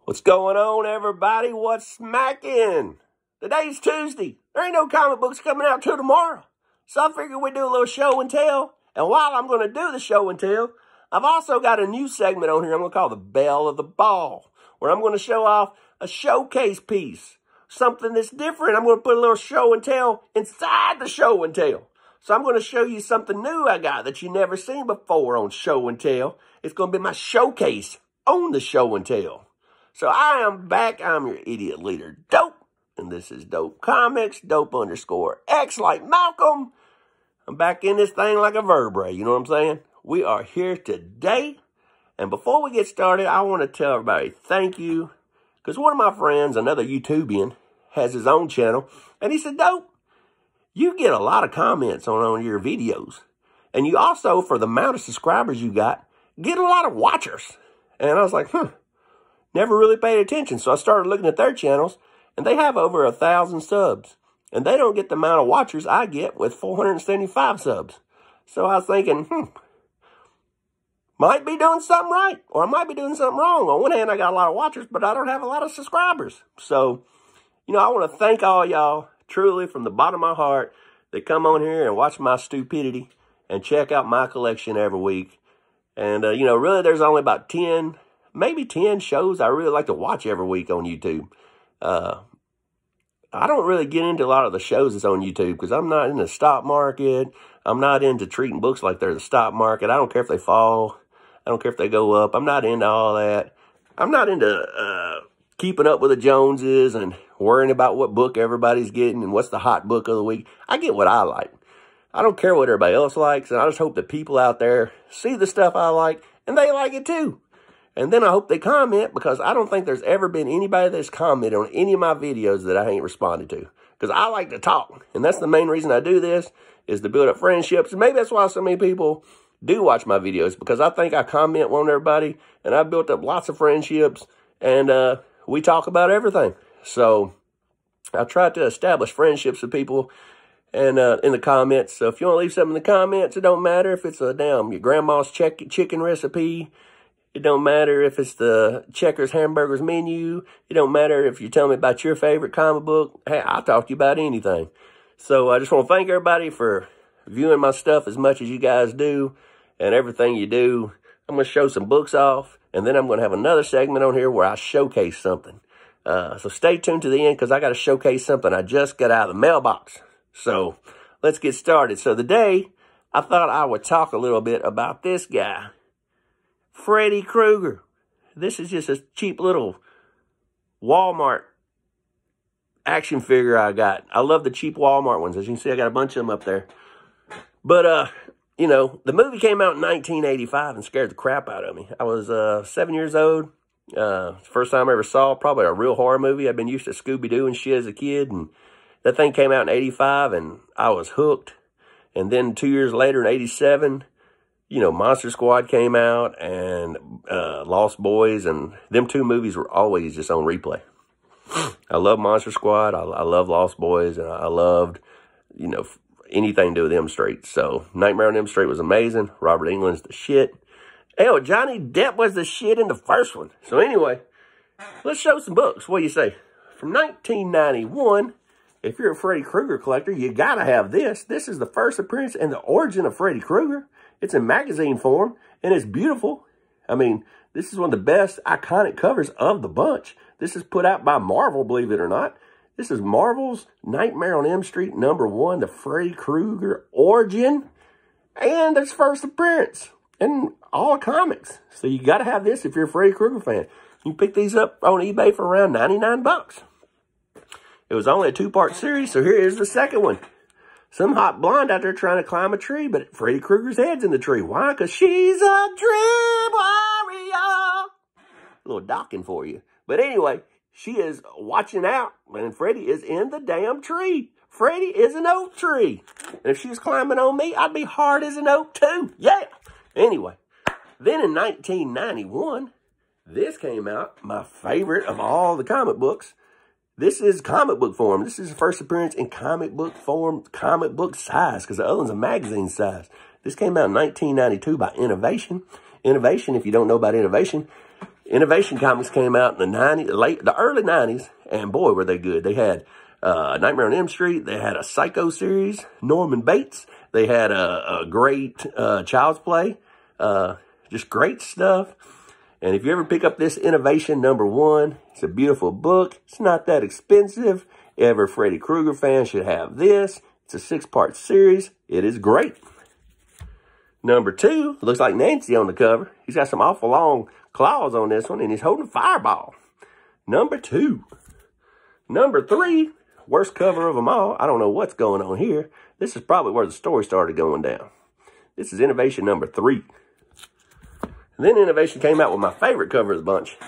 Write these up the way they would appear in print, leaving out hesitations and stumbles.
What's going on, everybody? What's smacking? Today's Tuesday. There ain't no comic books coming out till tomorrow. So I figured we'd do a little show and tell. And while I'm going to do the show and tell, I've also got a new segment on here I'm going to call the Belle of the Ball, where I'm going to show off a showcase piece, something that's different. I'm going to put a little show and tell inside the show and tell. So I'm going to show you something new I got that you never seen before on show and tell. It's going to be my showcase on the show and tell. So I am back. I'm your idiot leader, Dope. And this is Dope Comics, Dope_X like Malcolm. I'm back in this thing like a vertebrae, you know what I'm saying? We are here today. And before we get started, I want to tell everybody thank you. Because one of my friends, another YouTubian, has his own channel. And he said, Dope, you get a lot of comments on your videos. And you also, for the amount of subscribers you got, get a lot of watchers. And I was like, never really paid attention. So I started looking at their channels, and they have over 1,000 subs. And they don't get the amount of watchers I get with 475 subs. So I was thinking, might be doing something right, or I might be doing something wrong. On one hand, I got a lot of watchers, but I don't have a lot of subscribers. So, you know, I want to thank all y'all, truly, from the bottom of my heart, that come on here and watch my stupidity and check out my collection every week. And, you know, really, there's only about 10, maybe 10 shows I really like to watch every week on YouTube. I don't really get into a lot of the shows that's on YouTube because I'm not in the stock market. I'm not into treating books like they're the stock market. I don't care if they fall. I don't care if they go up. I'm not into all that. I'm not into keeping up with the Joneses and worrying about what book everybody's getting and what's the hot book of the week. I get what I like. I don't care what everybody else likes, and I just hope that people out there see the stuff I like, and they like it too. And then I hope they comment, because I don't think there's ever been anybody that's commented on any of my videos that I ain't responded to. Because I like to talk, and that's the main reason I do this, is to build up friendships. And maybe that's why so many people do watch my videos, because I think I comment on everybody, and I've built up lots of friendships, and we talk about everything. So I try to establish friendships with people and in the comments. So if you want to leave something in the comments, it don't matter if it's your grandma's chicken recipe. It don't matter if it's the Checkers Hamburgers menu. It don't matter if you tell me about your favorite comic book. Hey, I'll talk to you about anything. So I just want to thank everybody for viewing my stuff as much as you guys do and everything you do. I'm going to show some books off, and then I'm going to have another segment on here where I showcase something. So stay tuned to the end, because I got to showcase something I just got out of the mailbox. So let's get started. So today, I thought I would talk a little bit about this guy, Freddy Krueger. This is just a cheap little Walmart action figure I got. I love the cheap Walmart ones. As you can see, I got a bunch of them up there. But, you know, the movie came out in 1985 and scared the crap out of me. I was 7 years old. First time I ever saw probably a real horror movie. I've been used to Scooby-Doo and shit as a kid, and that thing came out in 85, and I was hooked. And then 2 years later, in 87, you know, Monster Squad came out, and Lost Boys, and them two movies were always just on replay. I love Monster Squad. I love Lost Boys, and I loved, you know, anything to do with M Street. So Nightmare on M Street was amazing. Robert Englund's the shit. Hell, Johnny Depp was the shit in the first one. So anyway, let's show some books. What do you say? From 1991, if you're a Freddy Krueger collector, you gotta have this. This is the first appearance and the origin of Freddy Krueger. It's in magazine form, and it's beautiful. I mean, this is one of the best iconic covers of the bunch. This is put out by Marvel, believe it or not. This is Marvel's Nightmare on Elm Street #1, the Freddy Krueger origin, and its first appearance in all comics. So you got to have this if you're a Freddy Krueger fan. You can pick these up on eBay for around 99 bucks. It was only a 2-part series, so here is the second one. Some hot blonde out there trying to climb a tree, but Freddy Krueger's head's in the tree. Why? Because she's a dream warrior. A little docking for you. But anyway, she is watching out, and Freddy is in the damn tree. Freddy is an oak tree. And if she was climbing on me, I'd be hard as an oak too. Yeah. Anyway, then in 1991, this came out, my favorite of all the comic books. This is comic book form. This is the first appearance in comic book form, comic book size, because the other one's a magazine size. This came out in 1992 by Innovation. Innovation, if you don't know about Innovation, Innovation Comics came out in the early 90s, and boy, were they good. They had Nightmare on Elm Street. They had a Psycho series, Norman Bates. They had a great Child's Play. Just great stuff. And if you ever pick up this Innovation #1, it's a beautiful book. It's not that expensive. Every Freddy Krueger fan should have this. It's a 6-part series. It is great. #2, looks like Nancy on the cover. He's got some awful long claws on this one, and he's holding a fireball. #2. #3, worst cover of them all. I don't know what's going on here. This is probably where the story started going down. This is Innovation #3. And then Innovation came out with my favorite cover of the bunch.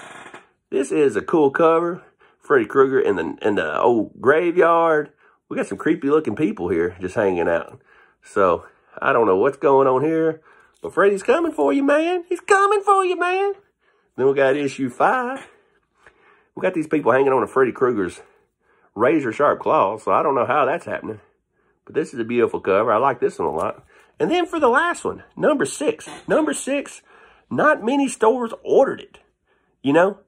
This is a cool cover. Freddy Krueger in the old graveyard. We got some creepy looking people here just hanging out. So, I don't know what's going on here. But Freddy's coming for you, man. He's coming for you, man. Then we got issue 5. We got these people hanging on to Freddy Krueger's razor sharp claws. So, I don't know how that's happening. But this is a beautiful cover. I like this one a lot. And then for the last one, #6. #6, not many stores ordered it. You know,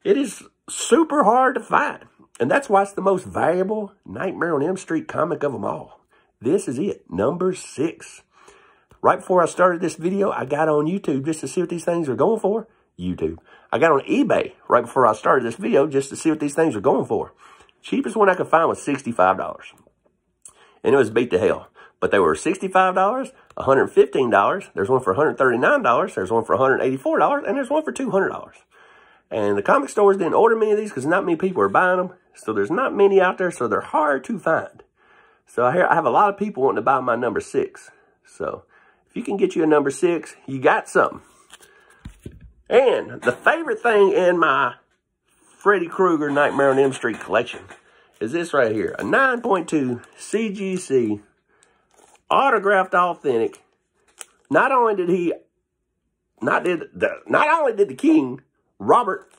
it is super hard to find. And that's why it's the most valuable Nightmare on Elm Street comic of them all. This is it, #6. Right before I started this video, I got on YouTube just to see what these things are going for. YouTube. I got on eBay right before I started this video just to see what these things are going for. Cheapest one I could find was $65. And it was beat to hell. But they were $65, $115. There's one for $139. There's one for $184. And there's one for $200. And the comic stores didn't order many of these because not many people are buying them. So there's not many out there, so they're hard to find. So I have a lot of people wanting to buy my #6. So if you can get you a #6, you got something. And the favorite thing in my Freddy Krueger Nightmare on Elm Street collection is this right here. A 9.2 CGC autographed authentic. Not only did the King Robert,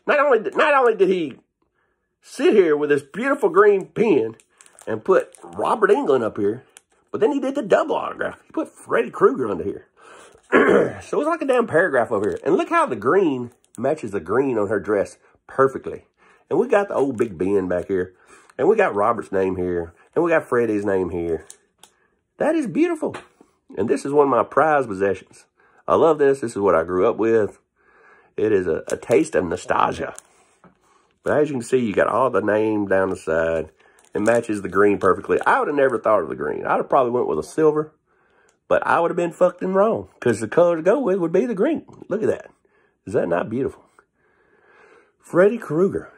not only did he sit here with this beautiful green pen and put Robert Englund up here, but then he did the double autograph. He put Freddy Krueger under here. So it's like a damn paragraph over here. And look how the green matches the green on her dress perfectly. And we got the old Big Ben back here. And we got Robert's name here. And we got Freddy's name here. That is beautiful. And this is one of my prized possessions. I love this. This is what I grew up with. It is a taste of nostalgia. But as you can see, you got all the name down the side. It matches the green perfectly. I would have never thought of the green. I would have probably went with a silver. But I would have been fucking wrong. Because the color to go with would be the green. Look at that. Is that not beautiful? Freddy Krueger.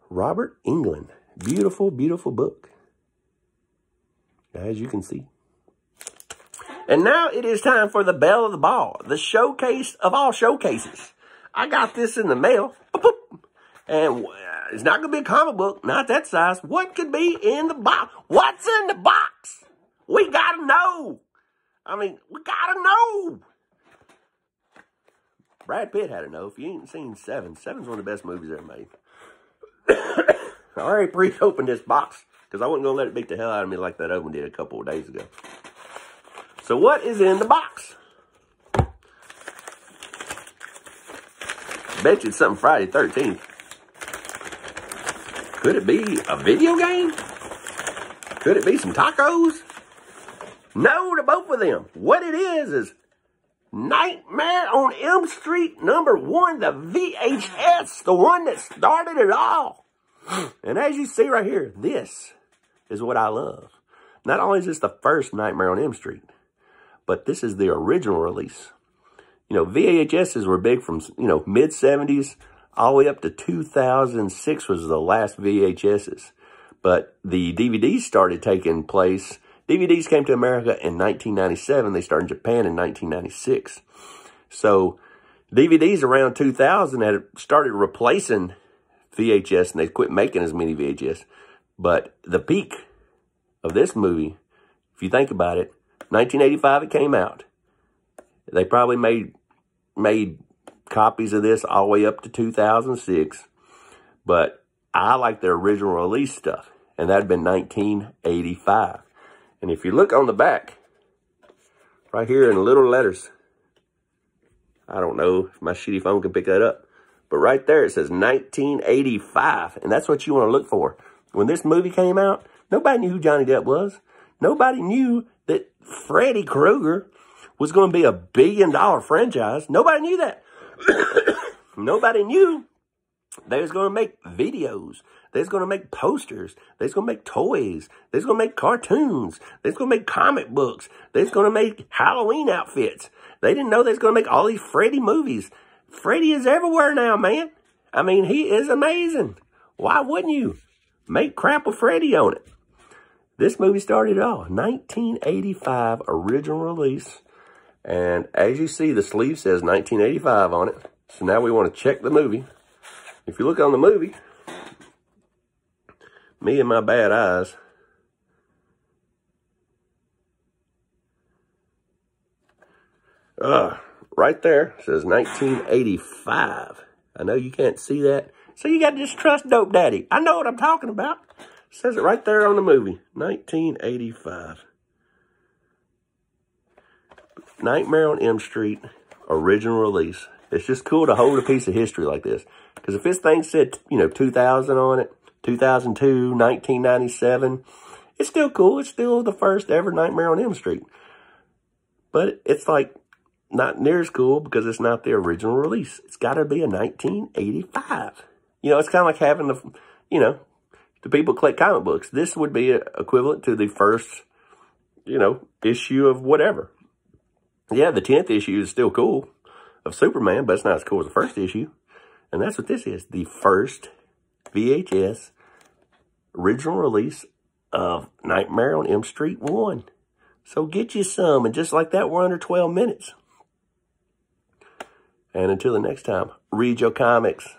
Robert Englund. Beautiful, beautiful book. As you can see. And now it is time for the belle of the ball. The showcase of all showcases. I got this in the mail. And it's not going to be a comic book. Not that size. What could be in the box? What's in the box? We got to know. I mean, we got to know. Brad Pitt had to know. If you ain't seen Seven, Seven's one of the best movies ever made. I already pre-opened this box because I wasn't going to let it beat the hell out of me like that oven did a couple of days ago. So what is in the box? Bet you it's something Friday 13th. Could it be a video game? Could it be some tacos? No to both of them. What it is Nightmare on Elm Street #1, the VHS, the one that started it all. And as you see right here, this is what I love. Not only is this the first Nightmare on Elm Street, but this is the original release. You know, VHSs were big from, mid-70s all the way up to 2006 was the last VHSs. But the DVDs started taking place. DVDs came to America in 1997. They started in Japan in 1996. So DVDs around 2000 had started replacing VHS, and they quit making as many VHS. But the peak of this movie, if you think about it, 1985 it came out. They probably made copies of this all the way up to 2006. But I like the original release stuff. And that had been 1985. And if you look on the back, right here in little letters, I don't know if my shitty phone can pick that up, But right there, it says 1985. And that's what you want to look for. When this movie came out, nobody knew who Johnny Depp was. Nobody knew that Freddy Krueger was going to be a $1 billion franchise. Nobody knew that. Nobody knew they was going to make videos. They was going to make posters. They was going to make toys. They was going to make cartoons. They was going to make comic books. They was going to make Halloween outfits. They didn't know they was going to make all these Freddy movies. Freddy is everywhere now, man. I mean, he is amazing. Why wouldn't you make crap with Freddy on it? This movie started it all. 1985 original release. And as you see, the sleeve says 1985 on it. So now we want to check the movie. If you look on the movie, me and my bad eyes, right there says 1985. I know you can't see that. So you got to just trust Dope Daddy. I know what I'm talking about. It says it right there on the movie. 1985. Nightmare on Elm Street, original release. It's just cool to hold a piece of history like this. Because if this thing said, 2000 on it, 2002, 1997, it's still cool. It's still the first ever Nightmare on Elm Street. But it's like not near as cool because it's not the original release. It's got to be a 1985. It's kind of like having the people collect comic books. This would be equivalent to the first, issue of whatever. Yeah, the 10th issue is still cool of Superman, but it's not as cool as the first issue. And that's what this is. The first VHS original release of Nightmare on Elm Street 1. So get you some. And just like that, we're under 12 minutes. And until the next time, read your comics.